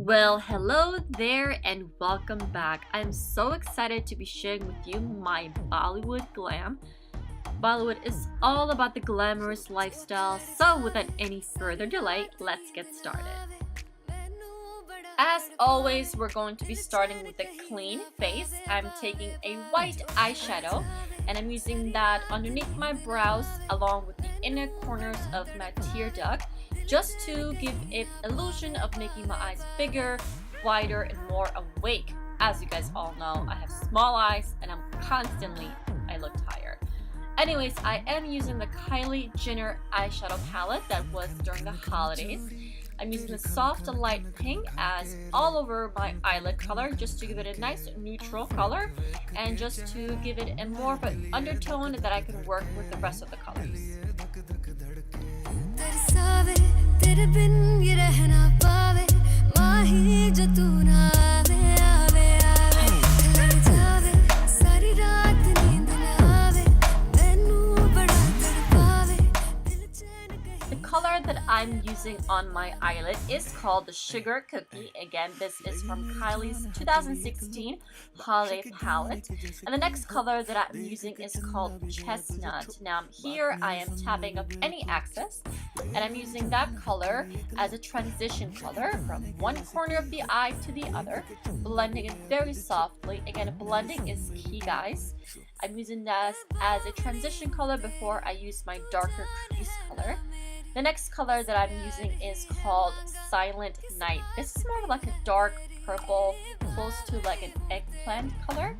Well, hello there and welcome back. I'm so excited to be sharing with you my Bollywood glam. Bollywood is all about the glamorous lifestyle, so without any further delay, let's get started. As always, we're going to be starting with a clean face. I'm taking a white eyeshadow and I'm using that underneath my brows along with the inner corners of my tear duct, just to give it illusion of making my eyes bigger, wider, and more awake. As you guys all know, I have small eyes and I look tired. Anyways, I am using the Kylie Jenner eyeshadow palette that was during the holidays. I'm using the soft light pink as all over my eyelid color, just to give it a nice neutral color and just to give it a more of an undertone that I can work with the rest of the colors. The color that I'm using on my eyelid is called the Sugar Cookie. Again, this is from Kylie's 2016 holiday palette. And the next color that I'm using is called Chestnut. Now here I am tapping up any excess and I'm using that color as a transition color from one corner of the eye to the other, blending it very softly. Again, blending is key, guys. I'm using this as a transition color before I use my darker crease color. The next color that I'm using is called Silent Night. This is more of like a dark purple, close to like an eggplant color.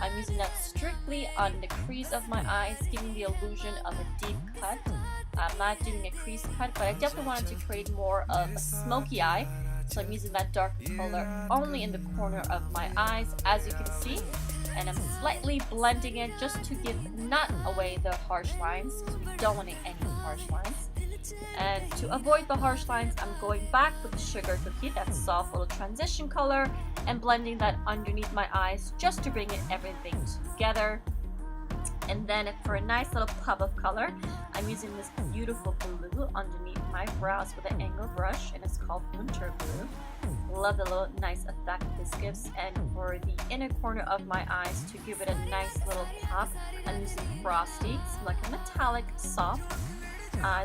I'm using that strictly on the crease of my eyes, giving the illusion of a deep cut. I'm not doing a crease cut, but I definitely wanted to create more of a smoky eye. So I'm using that dark color only in the corner of my eyes, as you can see. And I'm slightly blending it just to give not away the harsh lines, because we don't want any harsh lines. And to avoid the harsh lines, I'm going back with the Sugar Cookie, that soft little transition color, and blending that underneath my eyes just to bring everything together. And then for a nice little pop of color, I'm using this beautiful blue underneath my brows with an angle brush, and it's called Winter Blue. Love the little nice effect this gives. And for the inner corner of my eyes, to give it a nice little pop, I'm using Frosty. It's like a metallic soft.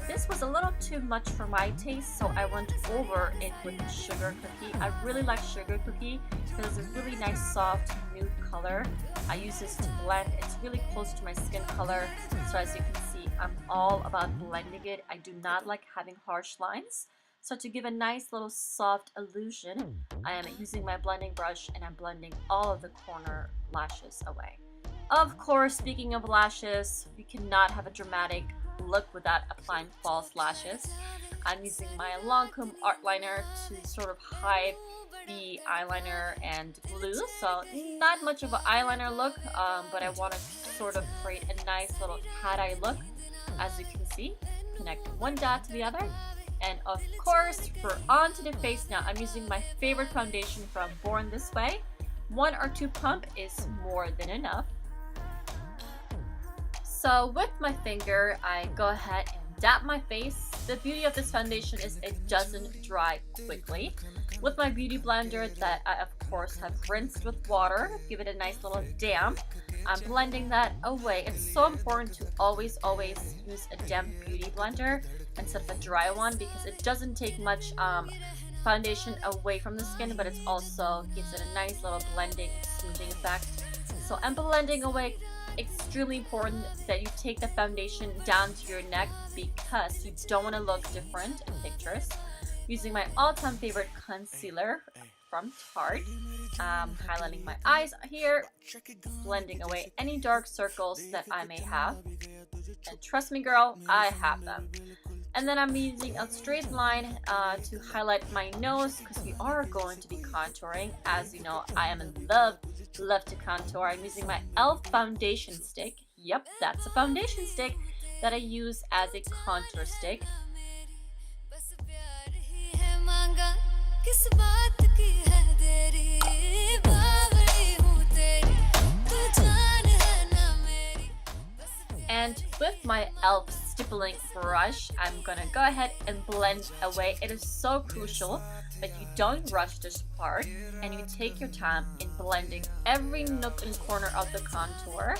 This was a little too much for my taste, so I went over it with the Sugar Cookie. I really like Sugar Cookie because it's a really nice soft nude color. I use this to blend. It's really close to my skin color, so as you can see, I'm all about blending it. I do not like having harsh lines. So to give a nice little soft illusion, I am using my blending brush and I'm blending all of the corner lashes away. Of course, speaking of lashes, we cannot have a dramatic look without applying false lashes. I'm using my Lancome art liner to sort of hide the eyeliner and glue, so not much of an eyeliner look, but I want to sort of create a nice little cat eye look. As you can see, connect one dot to the other. And of course, for onto the face now, I'm using my favorite foundation from Born This Way. 1 or 2 pump is more than enough. So with my finger, I go ahead and dab my face. The beauty of this foundation is it doesn't dry quickly. With my beauty blender that I of course have rinsed with water, give it a nice little damp. I'm blending that away. It's so important to always use a damp beauty blender instead of a dry one, because it doesn't take much foundation away from the skin, but it also gives it a nice little blending, smoothing effect. So I'm blending away. Extremely important that you take the foundation down to your neck because you don't want to look different in pictures. Using my all-time favorite concealer from Tarte, highlighting my eyes here, blending away any dark circles that I may have, and trust me girl, I have them. And then I'm using a straight line to highlight my nose, because we are going to be contouring. As you know, I am in love to contour. I'm using my e.l.f. foundation stick. Yep, that's a foundation stick that I use as a contour stick. And with my e.l.f. stippling brush, I'm gonna go ahead and blend away. It is so crucial that you don't rush this part and you take your time in blending every nook and corner of the contour.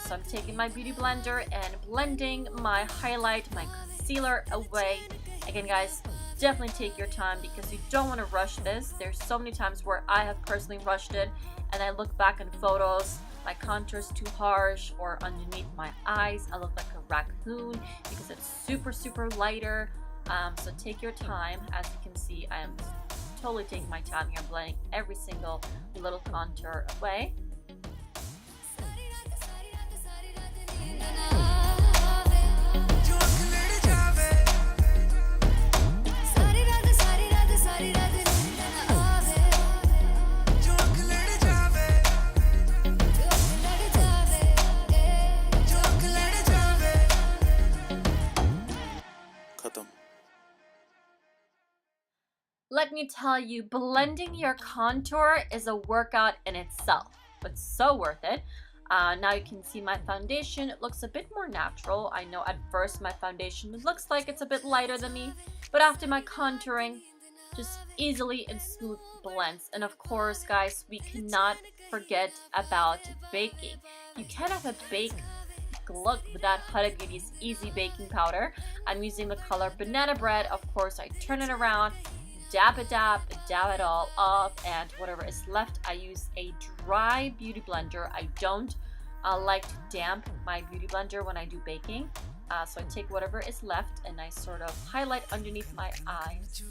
So I'm taking my beauty blender and blending my highlight, my concealer away. Again, guys, definitely take your time because you don't want to rush this. There's so many times where I have personally rushed it and I look back in photos, my contour is too harsh, or underneath my eyes I look like a raccoon because it's super lighter. So take your time. As you can see, I am totally taking my time here, blending every single little contour away. Let me tell you, blending your contour is a workout in itself, but so worth it. Now you can see my foundation. It looks a bit more natural. I know at first my foundation looks like it's a bit lighter than me, but after my contouring, just easily and smooth blends. And of course, guys, we cannot forget about baking. You can't have a bake look without Huda Beauty's Easy Baking Powder. I'm using the color Banana Bread. Of course, I turn it around, dab it all off, and whatever is left, I use a dry beauty blender. I don't like to damp my beauty blender when I do baking. So I take whatever is left and I sort of highlight underneath my eyes.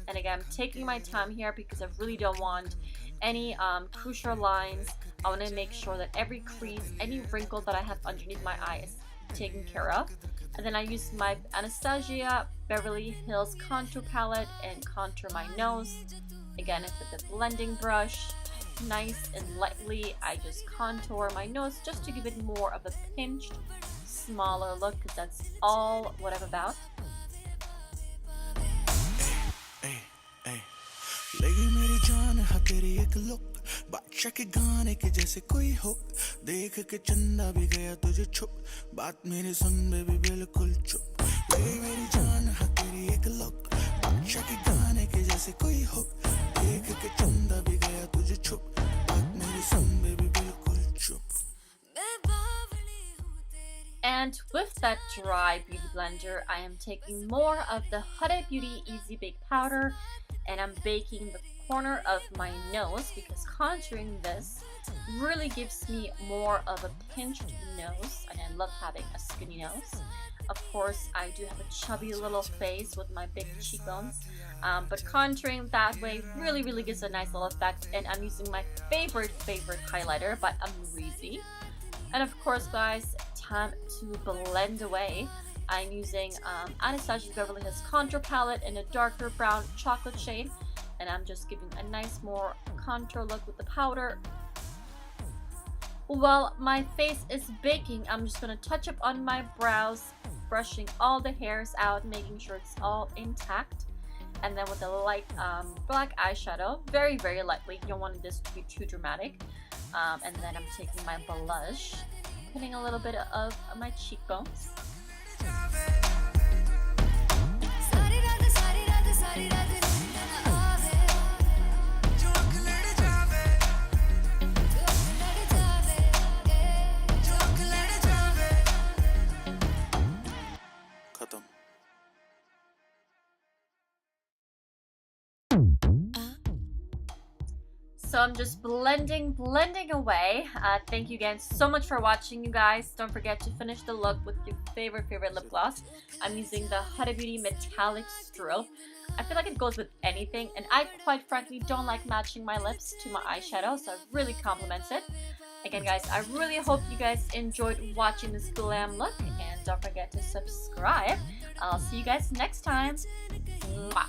And again, I'm taking my time here because I really don't want any crucial lines. I want to make sure that every crease, any wrinkle that I have underneath my eye is taken care of. And then I use my Anastasia Beverly Hills contour palette and contour my nose. Again, with the blending brush, nice and lightly, I just contour my nose just to give it more of a pinched, smaller look, because that's all what I'm about. बादशाह के गाने के जैसे कोई हो देख के चंदा भी गया तुझे छुप बात मेरी सुन बेबी बिल्कुल चुप मेरी जान है तेरी एक लुक बादशाह के गाने के जैसे कोई हो देख के चंदा भी गया तुझे छुप बात मेरी सुन बेबी बिल्कुल चुप. And with that dry beauty blender, I am taking more of the Huda Beauty Easy Bake Powder and I'm baking the corner of my nose because contouring this really gives me more of a pinched nose, and I love having a skinny nose. Of course, I do have a chubby little face with my big cheekbones, but contouring that way really gives a nice little effect. And I'm using my favorite highlighter by Amrezy. And of course, guys, time to blend away. I'm using Anastasia Beverly Hills contour palette in a darker brown chocolate shade, and I'm just giving a nice more contour look with the powder. While my face is baking, I'm just going to touch up on my brows, brushing all the hairs out, making sure it's all intact. And then with a light black eyeshadow, very lightly, you don't want this to be too dramatic. And then I'm taking my blush, putting a little bit of my cheekbones. So I'm just blending away. Thank you again so much for watching, you guys. Don't forget to finish the look with your favorite lip gloss. I'm using the Huda Beauty Metallic Strobe. I feel like it goes with anything, and I quite frankly don't like matching my lips to my eyeshadow, so it really complements it. Again, guys, I really hope you guys enjoyed watching this glam look, and don't forget to subscribe. I'll see you guys next time. Mwah.